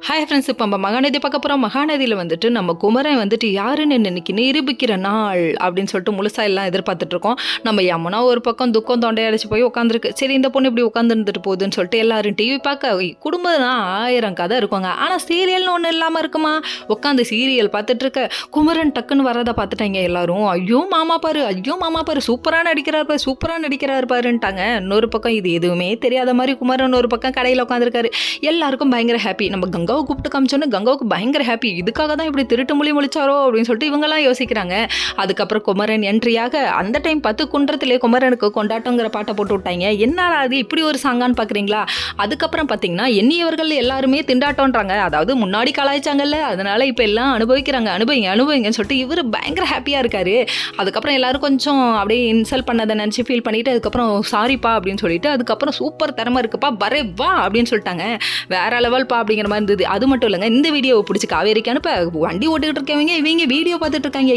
Hi friends, இப்போ நம்ம மகாநதி பார்க்க போகிறோம். மகாநதியில் வந்துட்டு நம்ம குமரன் வந்துட்டு யாருன்னு இன்னைக்கு நிரூபிக்கிற நாள் அப்படின்னு சொல்லிட்டு முழுசாக எல்லாம் எதிர்பார்த்துட்ருக்கோம். நம்ம யமுனா ஒரு பக்கம் துக்கம் தொண்டையடிச்சு போய் உட்காந்துருக்கு. சரி, இந்த பொண்ணு இப்படி உட்காந்துருந்துட்டு போகுதுன்னு சொல்லிட்டு எல்லாரும் டிவி பார்க்க குடும்பம்னா 1000 கதை இருக்குங்க. ஆனால் சீரியல்னு ஒன்று இல்லாமல் இருக்குமா? உட்காந்து சீரியல் பார்த்துட்டு இருக்க குமரன் டக்குன்னு வரதை பார்த்துட்டாங்க எல்லாரும். ஐயோ மாமா பாரு சூப்பராக நடிக்கிறாரு பாருன்ட்டாங்க. இன்னொரு பக்கம் இது எதுவுமே தெரியாத மாதிரி குமரன் ஒரு பக்கம் கடையில் உட்காந்துருக்காரு. எல்லாருக்கும் பயங்கர ஹாப்பி. நம்ம கங்காவை கூப்பிட்டு காமிச்சோன்னு கங்காவுக்கு பயங்கர ஹாப்பி. இதுக்காக தான் இப்படி திருட்டு மொழி முழிச்சாரோ அப்படின்னு சொல்லிட்டு இவங்கெல்லாம் யோசிக்கிறாங்க. அதுக்கப்புறம் குமரன் என்ட்ரியாக அந்த டைம் 10 குன்றத்திலே குமரனுக்கு கொண்டாட்டங்கிற பாட்டை போட்டு விட்டாங்க. என்னடா அது இப்படி ஒரு சாங்கான்னு பார்க்குறீங்களா? அதுக்கப்புறம் பார்த்தீங்கன்னா எண்ணியவர்கள் எல்லாருமே திண்டாட்டோன்றாங்க. அதாவது முன்னாடி கலாய்ச்சாங்கல்ல, அதனால இப்போ எல்லாம் அனுபவிங்கன்னு சொல்லிட்டு இவர் பயங்கர ஹாப்பியாக இருக்காரு. அதுக்கப்புறம் எல்லாரும் கொஞ்சம் அப்படியே இன்சல்ட் பண்ணதை நினச்சி ஃபீல் பண்ணிட்டு அதுக்கப்புறம் சாரிப்பா அப்படின்னு சொல்லிட்டு அதுக்கப்புறம் சூப்பர் திறமை இருக்குப்பா வரே வா அப்படின்னு சொல்லிட்டாங்க. வேற லெவல்ப்பா அப்படிங்கிற மாதிரி இருந்தது. அது மட்டும் இல்லைங்க, இந்த வீடியோவை பிடிச்சி காவேரிக்கு அனுப்ப வண்டி ஓட்டிக்கிட்டு இருக்கவங்க இவங்க வீடியோ பார்த்துட்டு இருக்காங்க.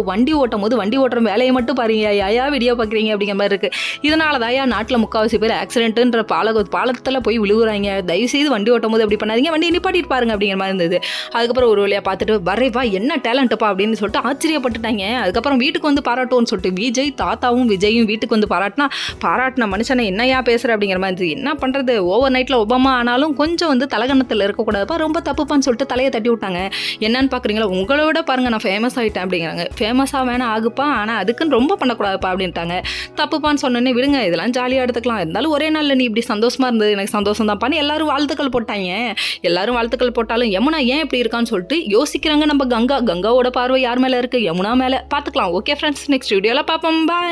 வண்டி ஓட்டும் போது வண்டி ஓட்டுற வேலையை மட்டும் பாருங்க, யாயா வீடியோ பார்க்குறீங்க அப்படிங்கிற மாதிரி இருக்கு. இதனால தான் நாட்டில் முக்கால்வாசி பேர் ஆக்சிடென்ட்ன்ற பாலத்தில் போய் விழுகுறாங்க. தயவுசெய்து வண்டி ஓட்டும் போது அப்படி பண்ணாதீங்க, வண்டி நிப்பாட்டிட்டு பாருங்க அப்படிங்கிற மாதிரி இருந்தது. அதுக்கப்புறம் ஒரு வழியாக பார்த்துட்டு வரே வா என்ன டேலண்ட்டுப்பா அப்படின்னு சொல்லிட்டு ஆச்சரியப்பட்டுட்டாங்க. அதுக்கப்புறம் வீட்டுக்கு வந்து பாராட்டுவோன்னு சொல்லிட்டு விஜயும் வீட்டுக்கு வந்து பாராட்டின மனுஷனை என்னையா பேசுகிற அப்படிங்கிற மாதிரி இருந்தது. என்ன பண்ணுறது, ஓவர் நைட்டில் ஒபாமா ஆனாலும் கொஞ்சம் வந்து தலகணத்தில் இருக்கக்கூடாதுப்பா, ரொம்ப தப்புப்பான்னு சொல்லிட்டு தலையை தட்டி விட்டாங்க. என்னன்னு பார்க்குறீங்களா, உங்களை விட பாருங்கள் நான் ஃபேமஸ் ஆகிட்டேன் அப்படிங்கிறாங்க. ஃபேமஸாக வேணா ஆகுப்பா, ஆனால் அதுக்குன்னு ரொம்ப பண்ணக்கூடாதுப்பா அப்படின்ட்டாங்க. தப்புப்பான்னு சொன்னோன்னே விடுங்க, இதெல்லாம் ஜாலியாக எடுத்துக்கலாம், இருந்தாலும் ஒரே நாளில் நீ இப்படி சந்தோஷமாக இருந்தது எனக்கு சந்தோஷம் தான்ப்பான்னு எல்லாரும் வாழ்த்துக்கள் போட்டாங்க. எல்லாரும் வாழ்த்துக்கள் போட்டாலும் யமுனா ஏன் இப்படி இருக்கான்னு சொல்லிட்டு யோசிக்கிறாங்க. நம்ம கங்காவோட பார்வை யார் மேலே இருக்குது? யமுனா மேலே. பார்த்துக்கலாம். ஓகே ஃப்ரெண்ட்ஸ், நெக்ஸ்ட் வீடியோவில் பார்ப்போம். பாய்.